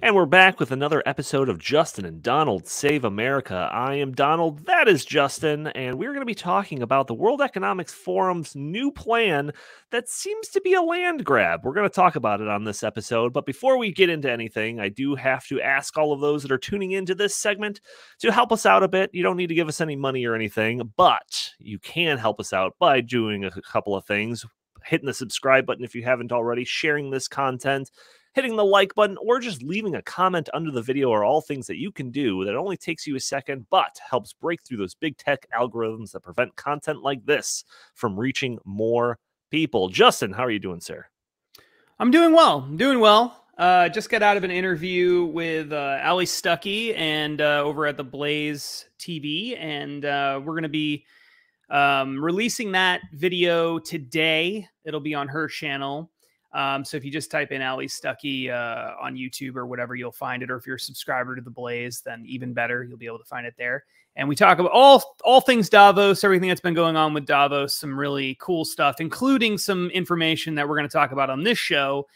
And we're back with another episode of Justin and Donald Save America. I am Donald, that is Justin, and we're going to be talking about the World Economic Forum's new plan that seems to be a land grab. We're going to talk about it on this episode, but before we get into anything, I do have to ask all of those that are tuning into this segment to help us out a bit. You don't need to give us any money or anything, but you can help us out by doing a couple of things. Hitting the subscribe button if you haven't already, sharing this content, hitting the like button, or just leaving a comment under the video are all things that you can do that only takes you a second, but helps break through those big tech algorithms that prevent content like this from reaching more people. Justin, how are you doing, sir? I'm doing well. I'm doing well. Just got out of an interview with Ali Stuckey and over at the Blaze TV, and we're going to be releasing that video today. It'll be on her channel. So if you just type in Ali Stuckey on YouTube or whatever, you'll find it. Or if you're a subscriber to the Blaze, then even better, you'll be able to find it there. And we talk about all things Davos, everything that's been going on with Davos, some really cool stuff, including some information that we're going to talk about on this show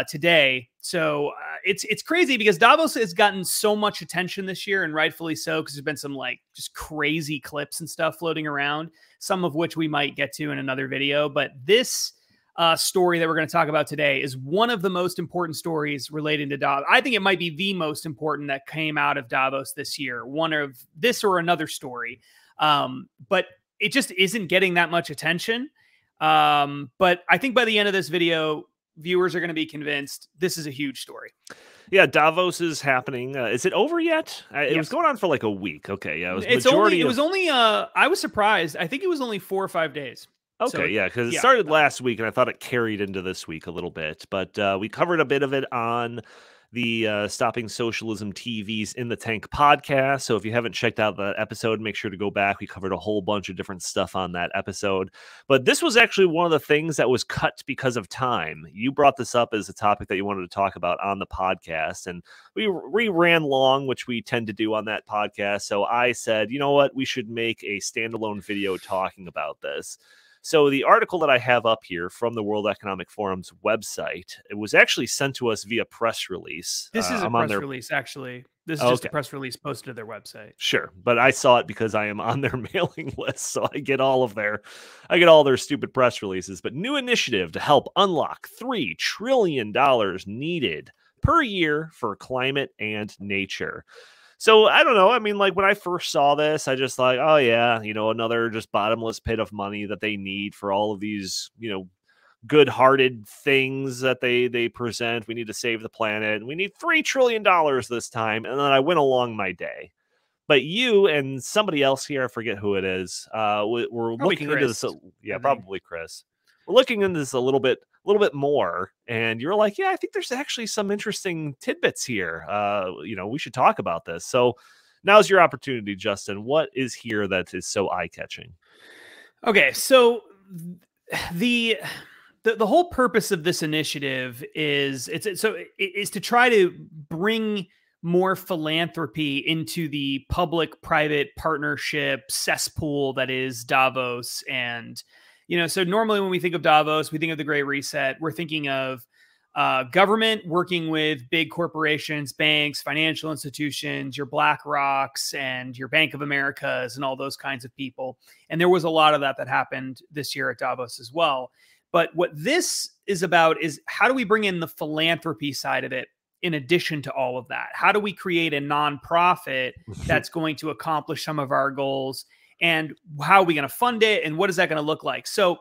today. So it's crazy because Davos has gotten so much attention this year, and rightfully so, because there's been some like just crazy clips and stuff floating around, some of which we might get to in another video. But this story that we're going to talk about today is one of the most important stories relating to Davos. I think it might be the most important that came out of Davos this year. One of this or another story. But it just isn't getting that much attention. But I think by the end of this video, viewers are going to be convinced this is a huge story. Yeah, Davos is happening. Is it over yet? It was going on for like a week. Okay, yeah, it was only. I was surprised. I think it was only 4 or 5 days. Okay, so, yeah, because it started last week, and I thought it carried into this week a little bit. But we covered a bit of it on the Stopping Socialism TV's In the Tank podcast. So if you haven't checked out that episode, make sure to go back. We covered a whole bunch of different stuff on that episode. But this was actually one of the things that was cut because of time. You brought this up as a topic that you wanted to talk about on the podcast, and we ran long, which we tend to do on that podcast. So I said, you know what, we should make a standalone video talking about this. So the article that I have up here from the World Economic Forum's website, it was actually sent to us via press release. This is a press release, actually. This is just a press release posted to their website. Sure, but I saw it because I am on their mailing list, so I get all their stupid press releases. But new initiative to help unlock $3 trillion needed per year for climate and nature. So I don't know. I mean, like when I first saw this, I just like, oh yeah, another just bottomless pit of money that they need for all of these, good-hearted things that they present. We need to save the planet, and we need $3 trillion this time. And then I went along my day. But you and somebody else here, I forget who it is, we're looking into this. Yeah, probably Chris. We're looking into this a little bit more, and you're like, yeah, I think there's actually some interesting tidbits here. We should talk about this. So now's your opportunity, Justin. What is here that is so eye-catching? Okay, so the whole purpose of this initiative is to try to bring more philanthropy into the public-private partnership cesspool that is Davos. And so normally when we think of Davos, we think of the Great Reset. We're thinking of government working with big corporations, banks, financial institutions, your BlackRocks and your Bank of Americas and all those kinds of people. And there was a lot of that happened this year at Davos as well. But what this is about is how do we bring in the philanthropy side of it in addition to all of that? How do we create a nonprofit that's going to accomplish some of our goals? And how are we going to fund it? And what is that going to look like? So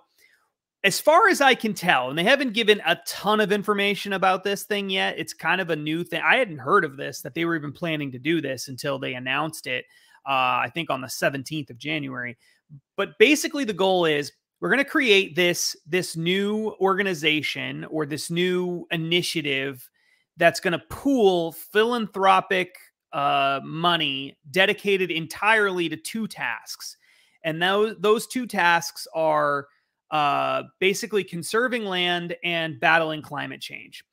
as far as I can tell, and they haven't given a ton of information about this thing yet. It's kind of a new thing. I hadn't heard of this, that they were even planning to do this until they announced it, I think on the 17th of January. But basically the goal is we're going to create this new organization or this new initiative that's going to pool philanthropic money dedicated entirely to 2 tasks. And those 2 tasks are basically conserving land and battling climate change.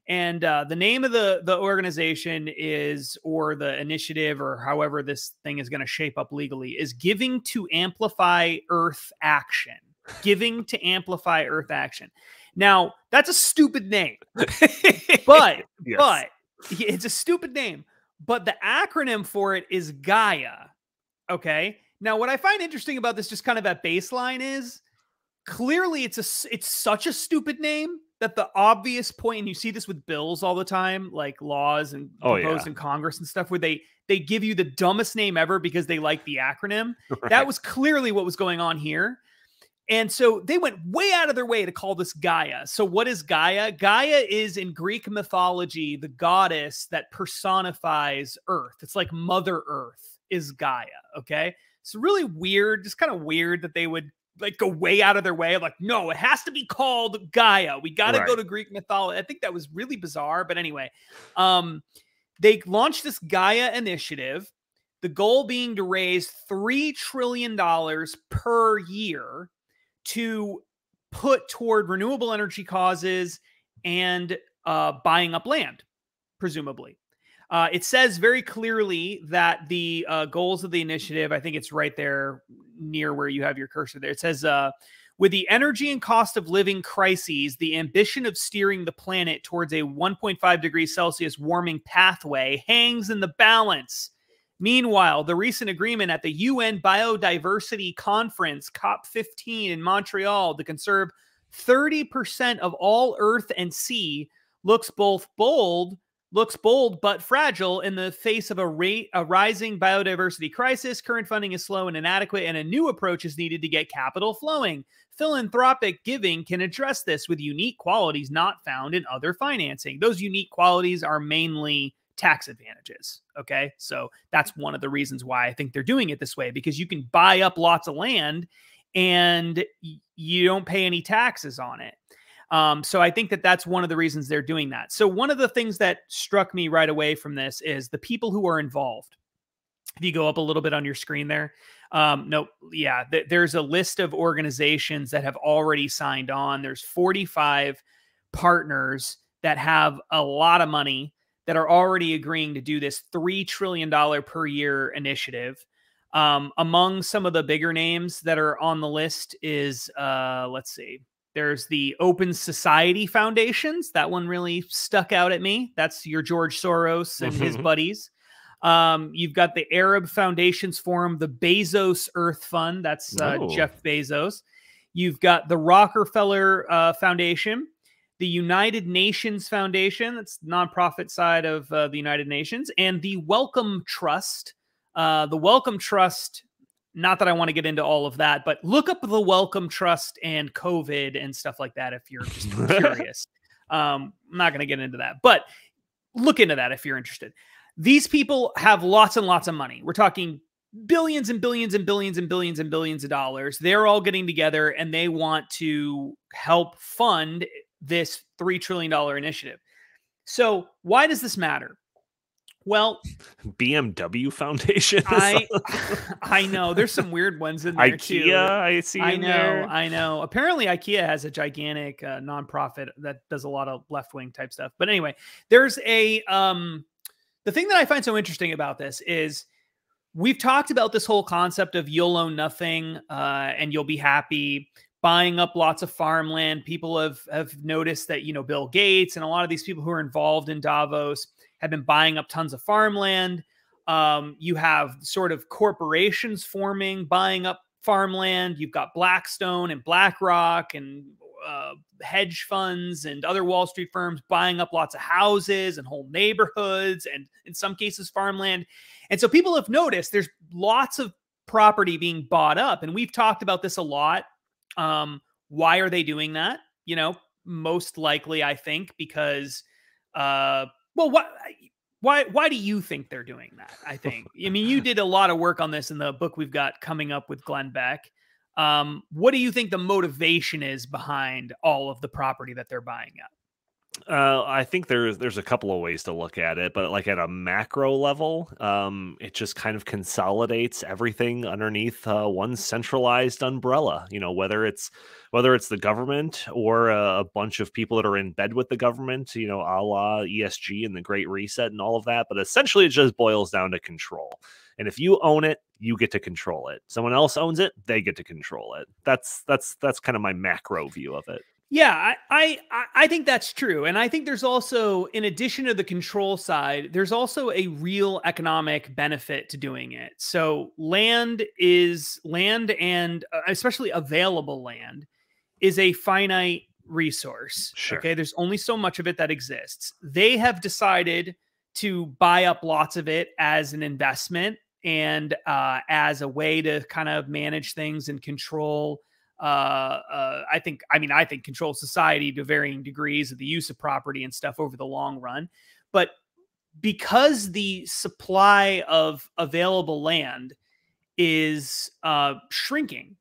And the name of the organization is, or the initiative, or however this thing is going to shape up legally, is Giving to Amplify Earth Action. Giving to Amplify Earth Action. Now, that's a stupid name. But It's a stupid name, but the acronym for it is Gaia. Okay. Now, what I find interesting about this, just kind of at baseline, is clearly it's such a stupid name that the obvious point, and you see this with bills all the time, like laws and proposed in Congress and stuff, where they give you the dumbest name ever because they like the acronym. Right. That was clearly what was going on here. And so they went way out of their way to call this Gaia. So what is Gaia? Gaia is, in Greek mythology, the goddess that personifies Earth. It's like Mother Earth is Gaia. Okay. It's really weird, just kind of weird that they would like go way out of their way. Like, no, it has to be called Gaia. We got to go to Greek mythology. I think that was really bizarre. But anyway, they launched this Gaia initiative. The goal being to raise $3 trillion per year to put toward renewable energy causes and buying up land, presumably. It says very clearly that the goals of the initiative, I think it's right there near where you have your cursor there. It says, with the energy and cost of living crises, the ambition of steering the planet towards a 1.5 degrees Celsius warming pathway hangs in the balance. Meanwhile, the recent agreement at the UN Biodiversity Conference, COP15 in Montreal, to conserve 30% of all Earth and sea looks bold but fragile in the face of a rising biodiversity crisis. Current funding is slow and inadequate, and a new approach is needed to get capital flowing. Philanthropic giving can address this with unique qualities not found in other financing. Those unique qualities are mainly tax advantages. Okay. So that's one of the reasons why I think they're doing it this way, because you can buy up lots of land and you don't pay any taxes on it. So I think that that's one of the reasons they're doing that. So one of the things that struck me right away from this is the people who are involved. If you go up a little bit on your screen there, there's a list of organizations that have already signed on. There's 45 partners that have a lot of money that are already agreeing to do this $3 trillion per year initiative. Among some of the bigger names that are on the list is, let's see, there's the Open Society Foundations. That one really stuck out at me. That's your George Soros and his buddies. You've got the Arab Foundations Forum, the Bezos Earth Fund. That's Jeff Bezos. You've got the Rockefeller Foundation, the United Nations Foundation, that's the nonprofit side of the United Nations, and the Wellcome Trust. The Wellcome Trust, not that I want to get into all of that, but look up the Wellcome Trust and COVID and stuff like that if you're just curious. I'm not going to get into that, but look into that if you're interested. These people have lots and lots of money. We're talking billions and billions and billions and billions and billions of dollars. They're all getting together and they want to help fund this $3 trillion initiative. So why does this matter? Well, BMW Foundation. I know there's some weird ones in there IKEA, too. I see. I know. Apparently, IKEA has a gigantic nonprofit that does a lot of left-wing type stuff. But anyway, there's a the thing that I find so interesting about this is we've talked about this whole concept of you'll own nothing and you'll be happy. Buying up lots of farmland. People have noticed that, you know, Bill Gates and a lot of these people who are involved in Davos have been buying up tons of farmland. You have sort of corporations forming, buying up farmland. You've got Blackstone and BlackRock and hedge funds and other Wall Street firms buying up lots of houses and whole neighborhoods and in some cases farmland. And so people have noticed there's lots of property being bought up. And we've talked about this a lot. Why are they doing that? You know, most likely, I think, because, why do you think they're doing that? I think, I mean, you did a lot of work on this in the book we've got coming up with Glenn Beck. What do you think the motivation is behind all of the property that they're buying up? I think there's a couple of ways to look at it, but like at a macro level, it just kind of consolidates everything underneath one centralized umbrella. You know, whether it's the government or a bunch of people that are in bed with the government, you know, a la ESG and the Great Reset and all of that. But essentially, it just boils down to control. And if you own it, you get to control it. Someone else owns it, they get to control it. That's kind of my macro view of it. Yeah, I think that's true. And I think there's also, in addition to the control side, there's also a real economic benefit to doing it. So land and especially available land is a finite resource. Sure. Okay. There's only so much of it that exists. They have decided to buy up lots of it as an investment and as a way to kind of manage things and control. I think control society to varying degrees of the use of property and stuff over the long run. But because the supply of available land is shrinking,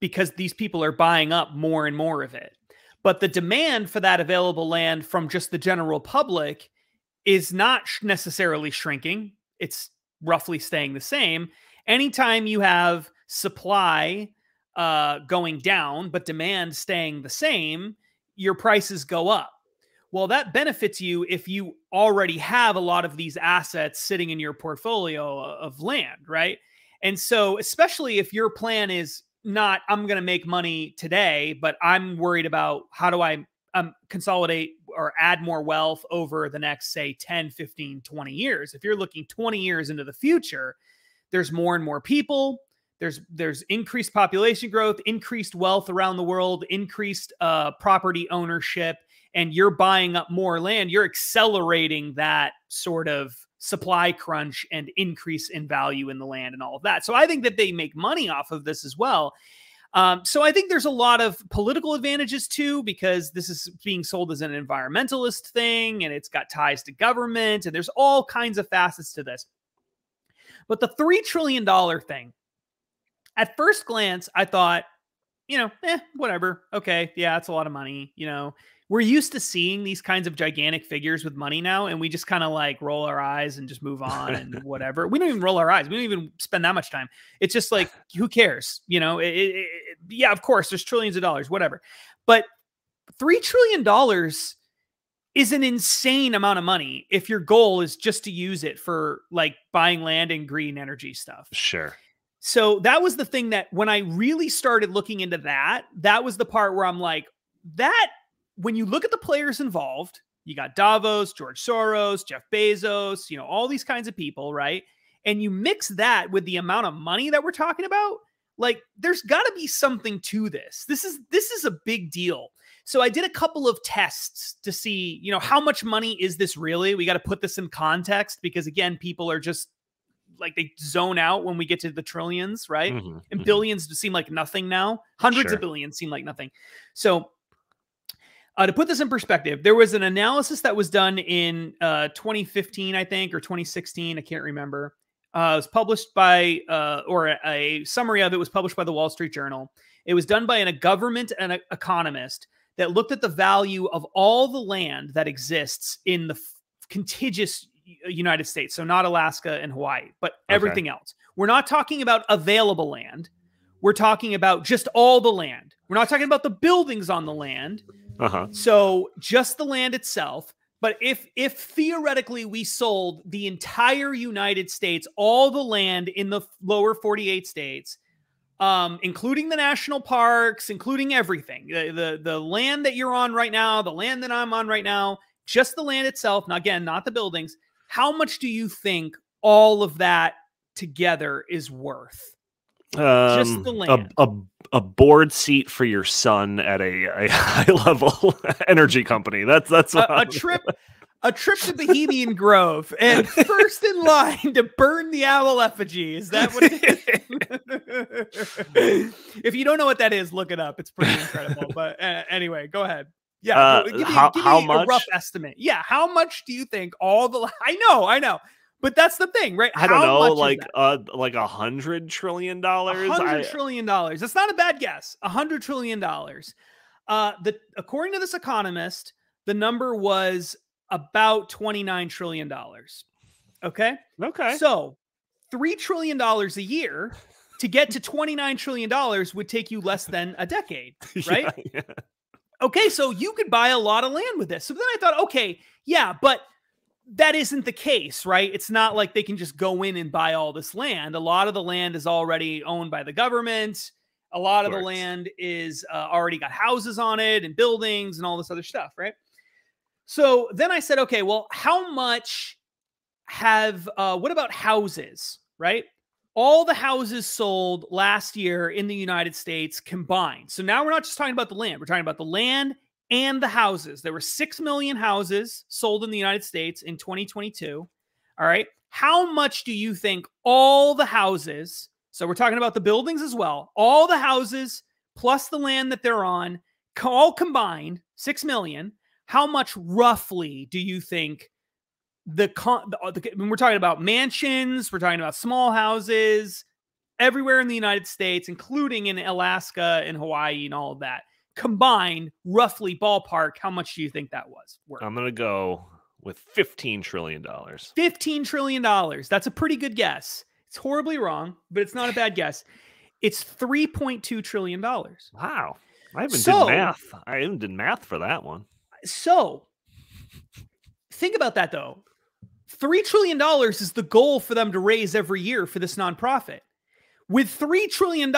because these people are buying up more and more of it, but the demand for that available land from just the general public is not necessarily shrinking. It's roughly staying the same. Anytime you have supply going down, but demand staying the same, your prices go up. Well, that benefits you if you already have a lot of these assets sitting in your portfolio of land, right? And so, especially if your plan is not, I'm going to make money today, but I'm worried about how do I consolidate or add more wealth over the next, say, 10, 15, 20 years. If you're looking 20 years into the future, there's more and more people. There's increased population growth, increased wealth around the world, increased property ownership, and you're buying up more land. You're accelerating that sort of supply crunch and increase in value in the land and all of that. So I think that they make money off of this as well. So I think there's a lot of political advantages too, because this is being sold as an environmentalist thing and it's got ties to government and there's all kinds of facets to this. But the $3 trillion thing, at first glance, I thought, whatever. Okay. Yeah, that's a lot of money. We're used to seeing these kinds of gigantic figures with money now, and we just kind of like roll our eyes and just move on and whatever. We don't even roll our eyes. We don't even spend that much time. It's just like, who cares? Yeah, of course, there's trillions of dollars, whatever. But $3 trillion is an insane amount of money if your goal is just to use it for like buying land and green energy stuff. Sure. So that was the thing that when I really started looking into that, that was the part where I'm like, that when you look at the players involved, you got Davos, George Soros, Jeff Bezos, all these kinds of people, right? And you mix that with the amount of money that we're talking about, like there's got to be something to this. This is a big deal. So I did a couple of tests to see, how much money is this really? We got to put this in context because again, people are just like they zone out when we get to the trillions, right? Mm-hmm, and billions seem like nothing now. Hundreds Sure. of billions seem like nothing. So to put this in perspective, there was an analysis that was done in 2015, I think, or 2016. I can't remember. It was published by, or a summary of it was published by the Wall Street Journal. It was done by a government and an economist that looked at the value of all the land that exists in the contiguous United States. So not Alaska and Hawaii, but everything else. We're not talking about available land. We're talking about just all the land. We're not talking about the buildings on the land. So just the land itself. But if theoretically we sold the entire United States, all the land in the lower 48 states, including the national parks, including everything, the land that you're on right now, the land that I'm on right now, just the land itself. Now, again, not the buildings. How much do you think all of that together is worth? Just the land. A board seat for your son at a high level energy company. That's a trip to Bohemian Grove and first in line to burn the owl effigy. Is that what it is? If you don't know what that is, look it up. It's pretty incredible. But anyway, go ahead. Yeah, give me much? a rough estimate. Yeah, how much do you think all the? I know. But that's the thing, right? I don't know, like $100 trillion. $100 trillion. That's not a bad guess. $100 trillion. According to this economist, the number was about $29 trillion. Okay. So $3 trillion a year to get to $29 trillion would take you less than a decade, right? Yeah. Okay, so you could buy a lot of land with this. So then I thought, okay, yeah, but that isn't the case, right? It's not like they can just go in and buy all this land. A lot of the land is already owned by the government. A lot of the land is already got houses on it and buildings and all this other stuff, right? So then I said, okay, well, how much what about houses, right? All the houses sold last year in the United States combined. So now we're not just talking about the land. We're talking about the land and the houses. There were 6 million houses sold in the United States in 2022. All right. How much do you think all the houses, so we're talking about the buildings as well, all the houses plus the land that they're on, all combined, 6 million, how much roughly do you think when we're talking about mansions, we're talking about small houses everywhere in the United States, including in Alaska and Hawaii and all of that, combined, roughly ballpark, how much do you think that was worth? I'm going to go with $15 trillion. $15 trillion. That's a pretty good guess. It's horribly wrong, but it's not a bad guess. It's $3.2 trillion. Wow. I haven't did math. I even did math for that one. So think about that, though. $3 trillion is the goal for them to raise every year for this nonprofit. With $3 trillion,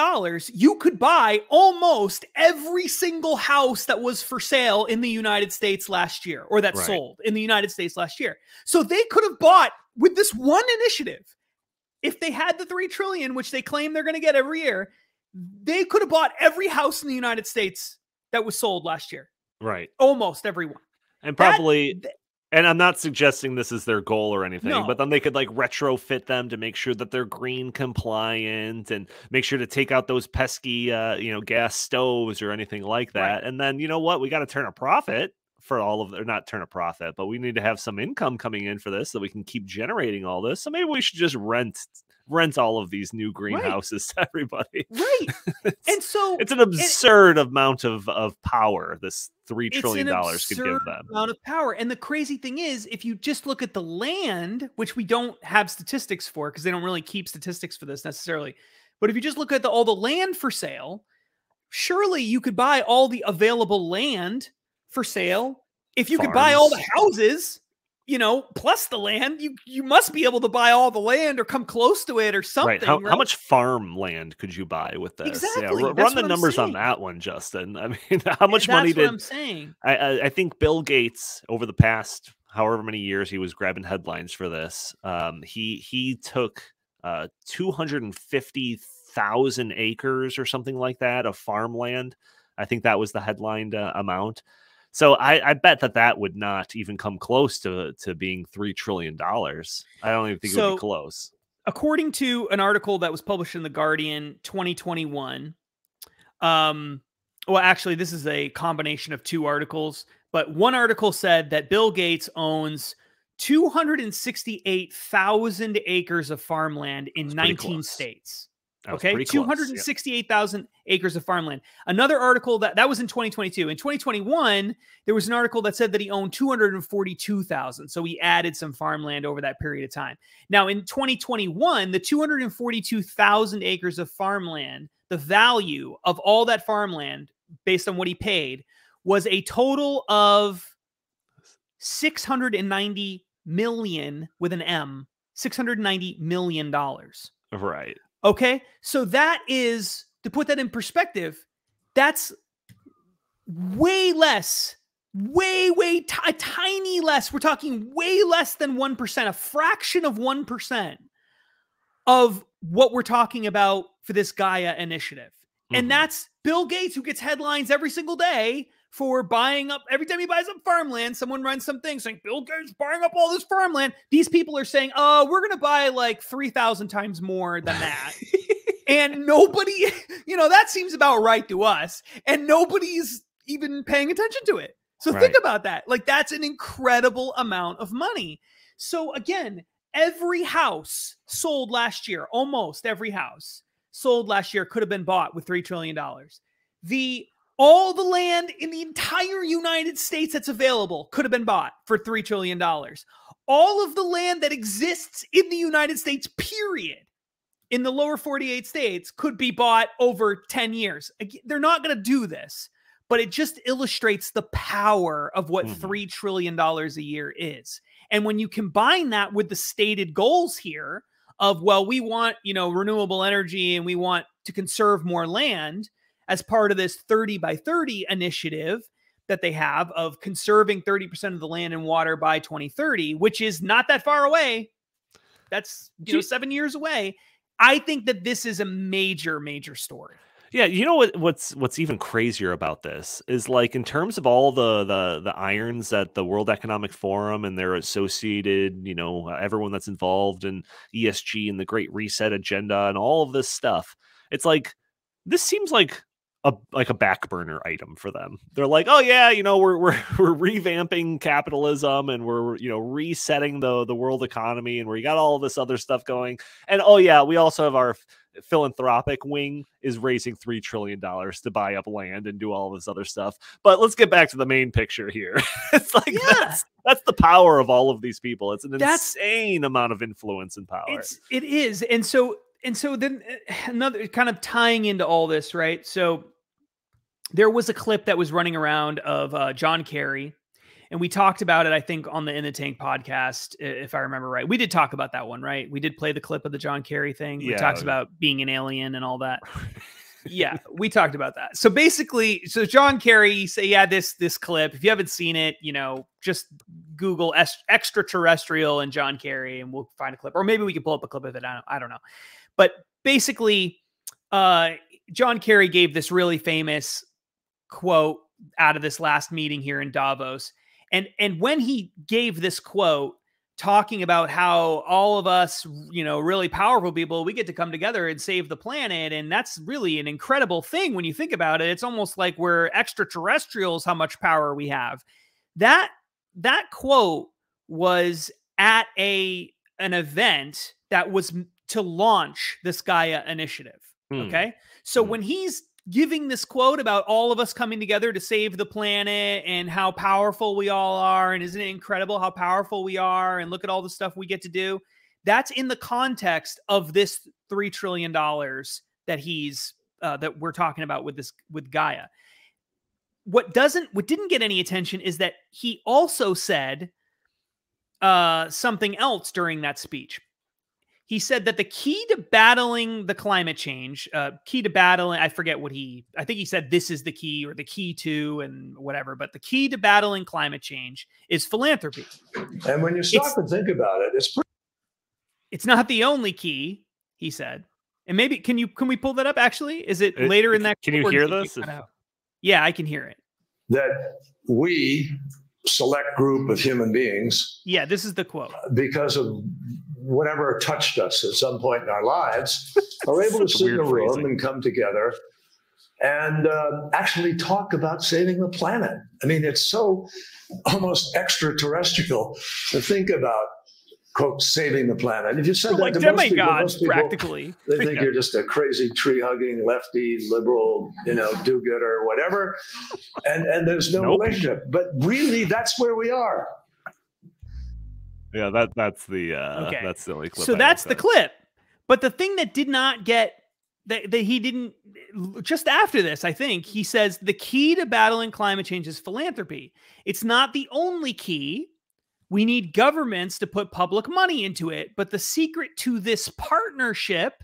you could buy almost every single house that was for sale in the United States last year, or that sold in the United States last year. So they could have bought, with this one initiative, if they had the $3 trillion, which they claim they're going to get every year, they could have bought every house in the United States that was sold last year. Right. Almost everyone. And probably... And I'm not suggesting this is their goal or anything, but then they could like retrofit them to make sure that they're green compliant and make sure to take out those pesky, gas stoves or anything like that. Right. And then, you know what? We got to turn a profit for all of, or not turn a profit, but we need to have some income coming in for this so we can keep generating all this. So maybe we should just rent all of these new greenhouses to everybody. Right. And so it's an absurd amount of power this $3 trillion could give them. Amount of power. And the crazy thing is, if you just look at the land, which we don't have statistics for because they don't really keep statistics for this necessarily. But if you just look at all the land for sale, surely you could buy all the available land for sale. If you could buy all the houses, plus the land, you must be able to buy all the land or come close to it or something. Right. How much farmland could you buy with this? Exactly. Yeah, run the numbers on that one, Justin. I mean, how much money did... That's what I'm saying. I think Bill Gates, over the past however many years he was grabbing headlines for this, he took 250,000 acres or something like that of farmland. I think that was the headlined amount. So I bet that would not even come close to being $3 trillion. I don't even think it would be close. According to an article that was published in The Guardian 2021, well, actually, this is a combination of two articles, but one article said that Bill Gates owns 268,000 acres of farmland in 19 states. Okay, 268,000 acres of farmland. Another article that was in 2022. In 2021, there was an article that said that he owned 242,000. So he added some farmland over that period of time. Now, in 2021, the 242,000 acres of farmland, the value of all that farmland, based on what he paid, was a total of $690 million with an M, $690 million. Right. Okay, so that is, to put that in perspective, that's way less, a tiny less. We're talking way less than 1%, a fraction of 1% of what we're talking about for this Gaia initiative. Mm-hmm. And that's Bill Gates, who gets headlines every single day for buying up, every time he buys up farmland, someone runs something saying, Bill Gates buying up all this farmland. These people are saying, oh, we're going to buy like 3,000 times more than that. And nobody, that seems about right to us. And nobody's even paying attention to it. So think about that. Like, that's an incredible amount of money. So again, every house sold last year, almost every house sold last year could have been bought with $3 trillion. All the land in the entire United States that's available could have been bought for $3 trillion. All of the land that exists in the United States, period, in the lower 48 states could be bought over 10 years. They're not going to do this, but it just illustrates the power of what $3 trillion a year is. And when you combine that with the stated goals here of, well, we want, renewable energy and we want to conserve more land as part of this 30 by 30 initiative that they have of conserving 30% of the land and water by 2030, which is not that far away. That's 7 years away. I think that this is a major, major story. Yeah, you know what's even crazier about this is, like, in terms of all the irons at the World Economic Forum and their associated, everyone that's involved in ESG and the Great Reset agenda and all of this stuff. It's like, this seems like a back burner item for them. They're like, oh yeah, we're revamping capitalism and we're resetting the world economy and we got all this other stuff going. And oh yeah, we also have our philanthropic wing is raising $3 trillion to buy up land and do all this other stuff. But let's get back to the main picture here. It's like, that's the power of all of these people. It's an insane amount of influence and power. It is. And so then another kind of tying into all this, right? So there was a clip that was running around of John Kerry, and we talked about it, I think, on the In the Tank podcast, if I remember right. We did talk about that one, right? We did play the clip of the John Kerry thing. We talked about being an alien and all that. Yeah, we talked about that. So basically, John Kerry say, this clip, if you haven't seen it, just Google extraterrestrial and John Kerry and we'll find a clip, or maybe we can pull up a clip of it. I don't know. But basically, John Kerry gave this really famous quote out of this last meeting here in Davos. And when he gave this quote, talking about how all of us, really powerful people, we get to come together and save the planet. And that's really an incredible thing when you think about it. It's almost like we're extraterrestrials, how much power we have. That quote was at an event that was to launch this Gaia Initiative. Okay. So when he's giving this quote about all of us coming together to save the planet and how powerful we all are, and isn't it incredible how powerful we are, and look at all the stuff we get to do, that's in the context of this $3 trillion that he's that we're talking about with Gaia. What didn't get any attention is that he also said something else during that speech. He said that the key to battling the climate change, I think he said this is the key, or the key to, and whatever, but the key to battling climate change is philanthropy. And when you stop and think about it, it's not the only key, he said. And maybe, can we pull that up actually? Is it later in that? Can you hear this? Yeah, I can hear it. That we, select group of human beings. Yeah, this is the quote. Because of whatever touched us at some point in our lives, are able to sit in a room and come together and actually talk about saving the planet. I mean, it's so almost extraterrestrial to think about, quote, saving the planet. If you said that to most people, practically, they think you're just a crazy tree-hugging lefty liberal, do-gooder, whatever. And there's no relationship. But really, that's where we are. Yeah, that's the only clip. So that's the clip. But the thing that did not get that he didn't, just after this, I think he says the key to battling climate change is philanthropy. It's not the only key. We need governments to put public money into it. But the secret to this partnership,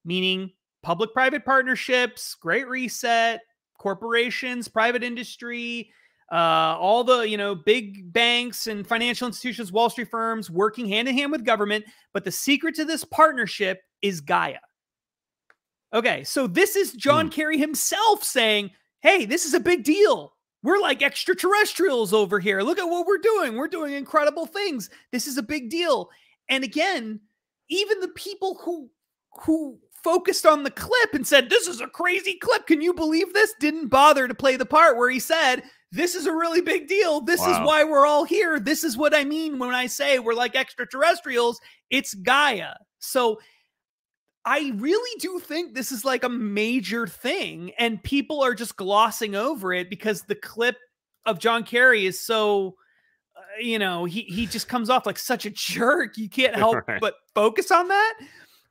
meaning public-private partnerships, Great Reset, corporations, private industry, all the, big banks and financial institutions, Wall Street firms working hand in hand with government. But the secret to this partnership is Gaia. Okay, so this is John Kerry himself saying, hey, this is a big deal. We're like extraterrestrials over here. Look at what we're doing. We're doing incredible things. This is a big deal. And again, even the people who focused on the clip and said, this is a crazy clip, can you believe this, didn't bother to play the part where he said, this is a really big deal. This is why we're all here. This is what I mean when I say we're like extraterrestrials. It's Gaia. So I really do think this is like a major thing, and people are just glossing over it because the clip of John Kerry is so, he just comes off like such a jerk. You can't help but focus on that.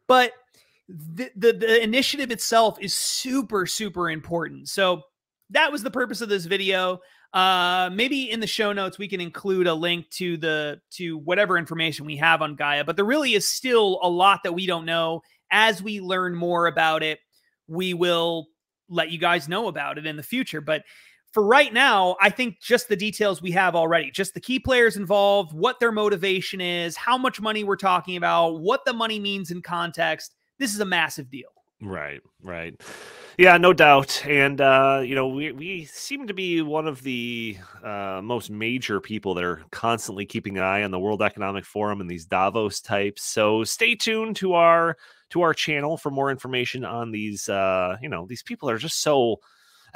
But the initiative itself is super, super important. So that was the purpose of this video. Maybe in the show notes, we can include a link to whatever information we have on Gaia, but there really is still a lot that we don't know. As we learn more about it, we will let you guys know about it in the future. But for right now, I think just the details we have already, just the key players involved, what their motivation is, how much money we're talking about, what the money means in context. This is a massive deal. Right, right. Yeah, no doubt. And, we seem to be one of the most major people that are constantly keeping an eye on the World Economic Forum and these Davos types. So stay tuned to our channel for more information on these, these people are just so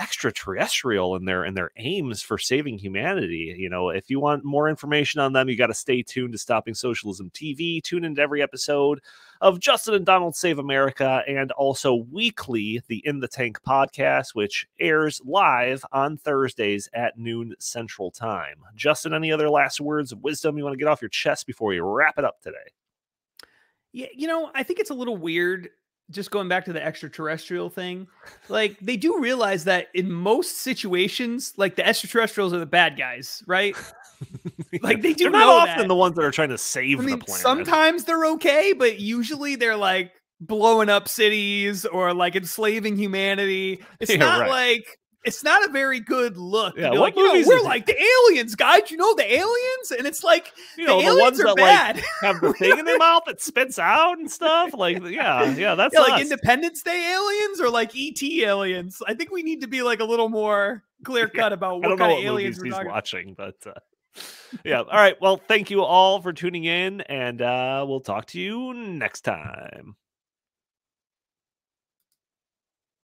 extraterrestrial in their aims for saving humanity. If you want more information on them, you got to stay tuned to Stopping Socialism TV. Tune into every episode of Justin and Donald Save America, and also weekly the In the Tank podcast, which airs live on Thursdays at noon Central Time. Justin, any other last words of wisdom you want to get off your chest before we wrap it up today? Yeah, I think it's a little weird, just going back to the extraterrestrial thing. Like, they do realize that in most situations, like, the extraterrestrials are the bad guys, right? Like, they do they're not often the ones that are trying to save the planet. Sometimes they're okay, but usually they're like blowing up cities or like enslaving humanity. It's not like, it's not a very good look. Yeah, like, we're like the aliens, guys. The aliens? And it's like, the ones that bad. Like have the thing in their mouth that spits out and stuff. Like, that's like us. Independence Day aliens or like ET aliens. I think we need to be like a little more clear cut about what kind of aliens we're watching, but yeah. All right. Well, thank you all for tuning in, and we'll talk to you next time.